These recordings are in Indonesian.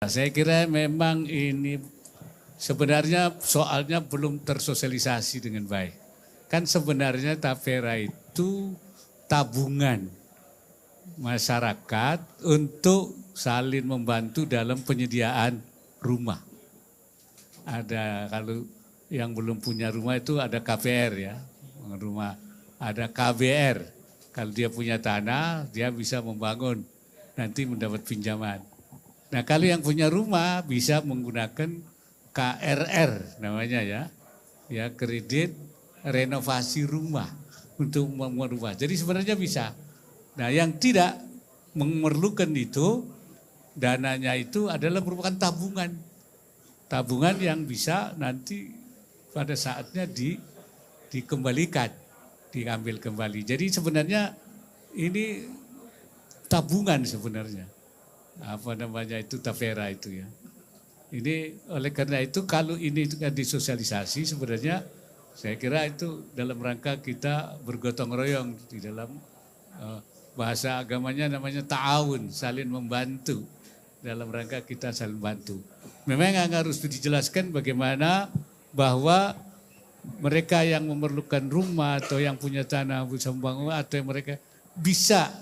Saya kira memang ini sebenarnya soalnya belum tersosialisasi dengan baik. Kan sebenarnya tapera itu tabungan masyarakat untuk saling membantu dalam penyediaan rumah. Ada kalau yang belum punya rumah itu ada KPR ya, rumah, ada KBR. Kalau dia punya tanah, dia bisa membangun, nanti mendapat pinjaman. Nah kalau yang punya rumah bisa menggunakan KRR namanya ya kredit renovasi rumah untuk membangun rumah. Jadi sebenarnya bisa. Nah yang tidak memerlukan itu, dananya itu adalah merupakan tabungan. Tabungan yang bisa nanti pada saatnya dikembalikan, diambil kembali. Jadi sebenarnya ini tabungan sebenarnya. Apa namanya itu tapera itu ya. Ini oleh karena itu kalau ini kan disosialisasi sebenarnya saya kira itu dalam rangka kita bergotong royong di dalam bahasa agamanya namanya ta'awun, saling membantu dalam rangka kita saling bantu. Memang harus dijelaskan bagaimana bahwa mereka yang memerlukan rumah atau yang punya tanah bisa membangun atau yang mereka bisa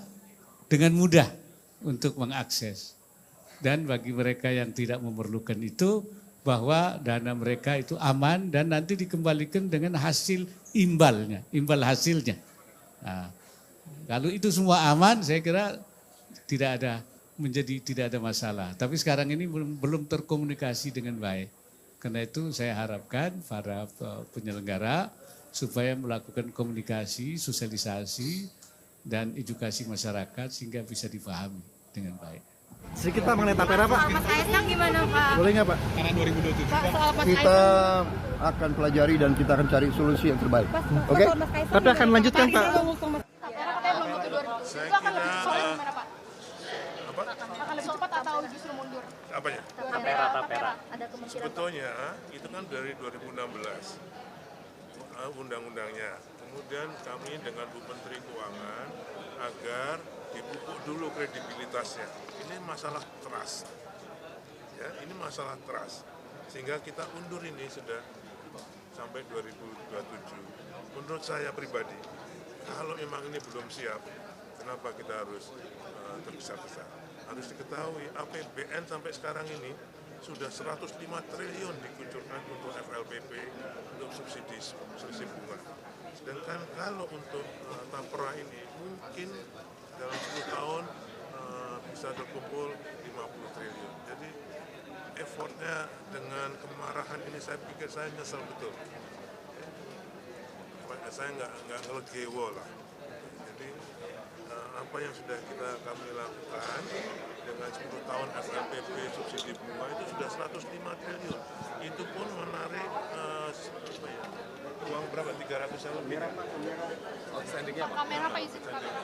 dengan mudah untuk mengakses. Dan bagi mereka yang tidak memerlukan itu bahwa dana mereka itu aman dan nanti dikembalikan dengan hasil imbalnya, imbal hasilnya. Nah, kalau itu semua aman saya kira tidak ada masalah. Tapi sekarang ini belum terkomunikasi dengan baik. Karena itu saya harapkan para penyelenggara supaya melakukan komunikasi, sosialisasi dan edukasi masyarakat sehingga bisa dipahami dengan baik. Sedikit Pak mengenai tapera Pak. Mas Kaisang gimana Pak? Boleh nggak Pak? Karena 2027. Pak soal Mas Kita Kaisang. akan pelajari dan kita akan cari solusi yang terbaik. Oke? Soal Mas Kaisang Tapi akan lanjutkan Pak. Tapera katanya belum butuh 2000. Itu akan lebih solid gimana Pak? Akan lebih cepat atau justru mundur? Apanya? Tapera. Ada kemungkinan. Sebetulnya itu kan dari 2016 undang-undangnya. Kemudian kami dengan Bu Menteri Keuangan agar dipupuk dulu kredibilitasnya. Ini masalah trust. Ya, ini masalah trust. Sehingga kita undur ini sudah sampai 2027. Menurut saya pribadi, kalau memang ini belum siap, kenapa kita harus tergesa-gesa? Harus diketahui APBN sampai sekarang ini sudah 105 triliun dikucurkan untuk FLPP, untuk subsidi bunga. Sedangkan kalau untuk tapera ini mungkin dalam 10 tahun bisa terkumpul 50 triliun. Jadi effortnya dengan kemarahan ini saya pikir saya nyesel betul. Saya nggak ngelegewo lah. Jadi apa yang sudah kami lakukan dengan 10 tahun FLPP subsidi bunga itu sudah 105 triliun. Itu pun menarik uang berapa? 300 lebih. Kamera Pak izin kamera.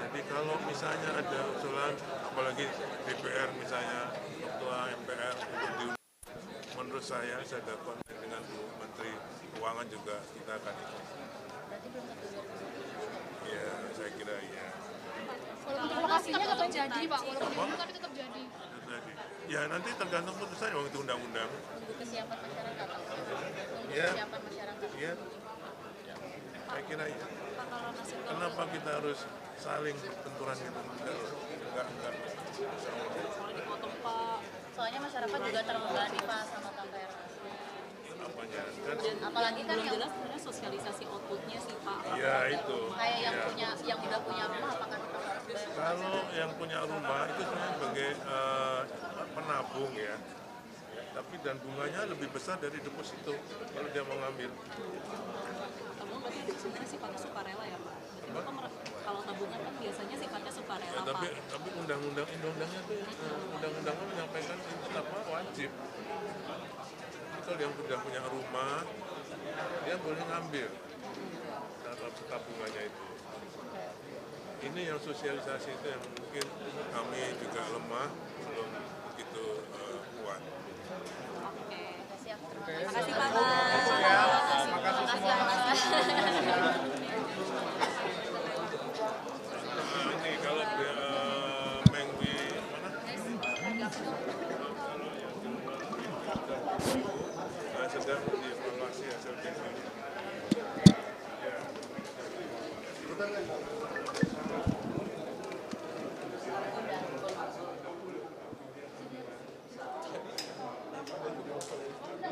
Jadi kalau misalnya ada usulan, apalagi DPR misalnya, Ketua MPR untuk diundang, menurut saya dapat dengan Bu Menteri Keuangan juga kita akan ikut. Ya, saya kira iya. Walaupun lokasinya tetap jadi Pak, walaupun tapi tetap jadi. Ya nanti tergantung putusannya, waktu itu undang-undang. Untuk kesiapan masyarakat. Ya. Kesiapan masyarakat. Iya. Saya kira iya. Kenapa kita harus saling benturan gitu? Enggak. Soalnya masyarakat juga terbebani Pak sama tapera. Apanya? Kan, Apalagi kan yang jelas sebenarnya sosialisasi outputnya sih Pak. ya itu. kayak yang Ya. udah punya rumah apakah tetap harus bayar? Kalau yang punya rumah itu sebenarnya sebagai penabung ya. Tapi dan bunganya lebih besar dari deposito kalau dia mau ngambil. Tabungan berarti sebenarnya sifatnya sukarela ya Pak. Kalau tabungan kan biasanya sifatnya sukarela Ya, tapi Pak. undang-undangnya tuh undang-undangnya menyampaikan itu apa wajib. Jadi kalau yang sudah punya rumah dia boleh ngambil dalam tabungannya itu. Ini yang sosialisasi itu yang mungkin kami juga lemah, belum begitu kuat. Oke. Siap. Terima kasih Pak. Terima kasih. Ini kalau Mengwi mana? sedang dievaluasi hasil pensiun.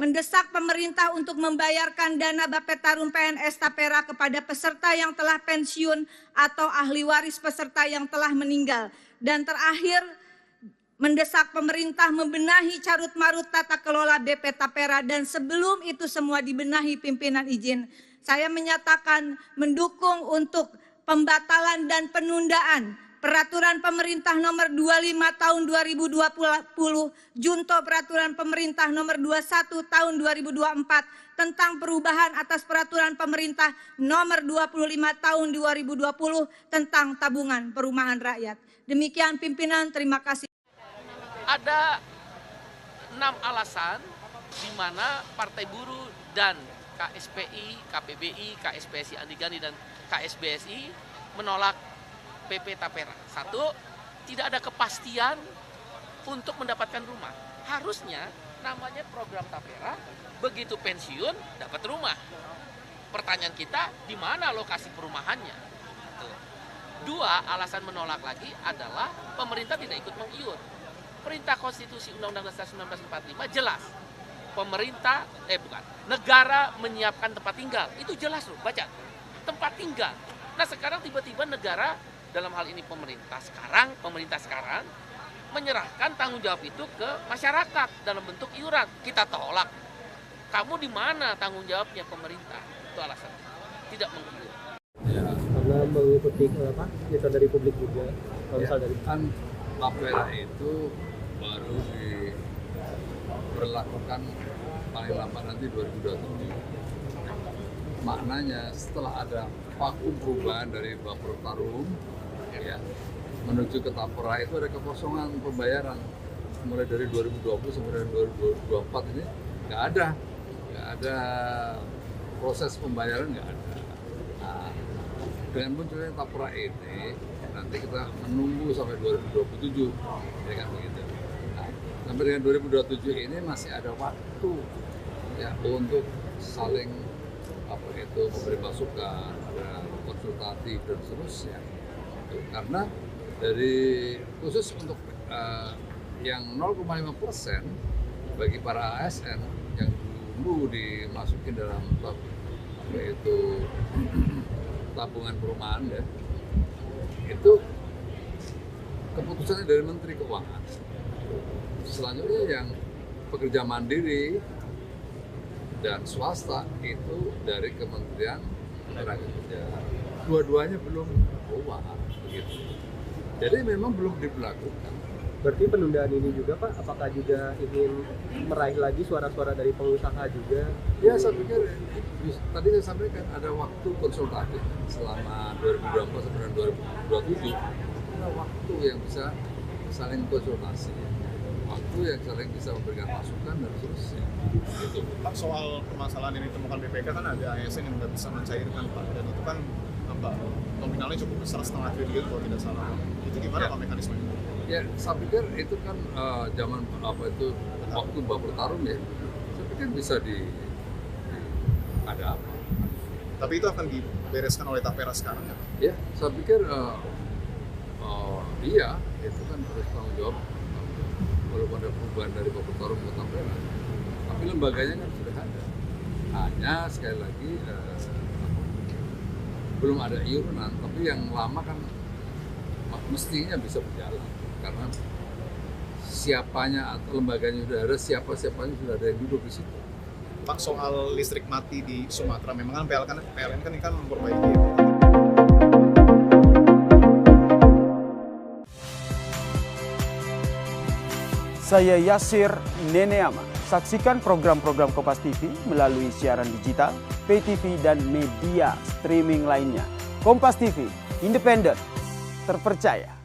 Mendesak pemerintah untuk membayarkan dana Bapetarum PNS Tapera kepada peserta yang telah pensiun atau ahli waris peserta yang telah meninggal. Dan terakhir, mendesak pemerintah membenahi carut-marut tata kelola BP Tapera, dan sebelum itu semua dibenahi pimpinan izin, saya menyatakan mendukung untuk pembatalan dan penundaan Peraturan Pemerintah Nomor 25 Tahun 2020, Junto Peraturan Pemerintah Nomor 21 Tahun 2024 tentang perubahan atas Peraturan Pemerintah Nomor 25 Tahun 2020 tentang tabungan perumahan rakyat. Demikian pimpinan, terima kasih. Ada 6 alasan di mana Partai Buruh dan KSPI, KPBI, KSPSI Andi Gani dan KSBSI menolak PP Tapera. 1, tidak ada kepastian untuk mendapatkan rumah. Harusnya namanya program Tapera, begitu pensiun dapat rumah. Pertanyaan kita, di mana lokasi perumahannya? 2, alasan menolak lagi adalah pemerintah tidak ikut mengiur. Perintah Konstitusi Undang-Undang Dasar 1945 jelas. Negara menyiapkan tempat tinggal. Itu jelas loh, baca. Tempat tinggal. Nah, sekarang tiba-tiba negara, dalam hal ini pemerintah sekarang menyerahkan tanggung jawab itu ke masyarakat dalam bentuk iuran. Kita tolak. Kamu di mana tanggung jawabnya pemerintah? Itu alasan. Tidak mengiur. Ya, karena mengikuti kita dari publik juga. Kalau dari kan Tapera itu baru diberlakukan paling lambat nanti 2027. Maknanya setelah ada vakum perubahan dari Bapetarum ya, menuju ke Tapera itu ada kekosongan pembayaran mulai dari 2020 sampai 2024 ini nggak ada proses pembayaran, nggak ada. Nah, dengan munculnya Tapera ini nanti kita menunggu sampai 2027 ya kan begitu. Nah, sampai dengan 2027 ini masih ada waktu ya untuk saling memberi masukan, ada konsultasi dan seterusnya. Karena dari khusus untuk yang 0,5% bagi para ASN yang dulu dimasukin dalam tabungan perumahan ya, itu keputusannya dari Menteri Keuangan. Selanjutnya yang pekerja mandiri dan swasta itu dari Kementerian Tenaga. Dua-duanya belum keluar, begitu. Jadi memang belum diberlakukan. Berarti penundaan ini juga Pak, apakah juga ingin meraih lagi suara-suara dari pengusaha juga? Ya, saya pikir tadi saya sampaikan ada waktu konsultatif selama 2024 sampai 2027. Ada waktu yang bisa saling konsultasi, waktu yang saling bisa memberikan masukan dan seterusnya. Gitu. Pak, soal permasalahan yang ditemukan BPK kan ada ASN yang nggak bisa mencairkan Pak, dan itu kan nominalnya cukup besar, 0,5 triliun kalau tidak salah. Itu gimana Pak mekanismenya? Ya, saya pikir itu kan zaman waktu Bapetarum ya. Saya pikir bisa ada apa. Tapi itu akan dibereskan oleh Tapera sekarang ya? Ya, saya pikir iya, itu kan harus tanggung jawab walaupun ada perubahan dari Bapetarum ke Tapera. Tapi lembaganya kan sudah ada. Hanya sekali lagi belum ada iuran, tapi yang lama kan mestinya bisa berjalan karena siapanya atau lembaganya sudah ada, siapa-siapanya sudah ada yang duduk di situ. Pak, soal listrik mati di Sumatera, memang kan PLN kan ini kan memperbaiki. Saya Yasir Neneama. Saksikan program-program Kompas TV melalui siaran digital, pay TV, dan media streaming lainnya. Kompas TV, independen, terpercaya.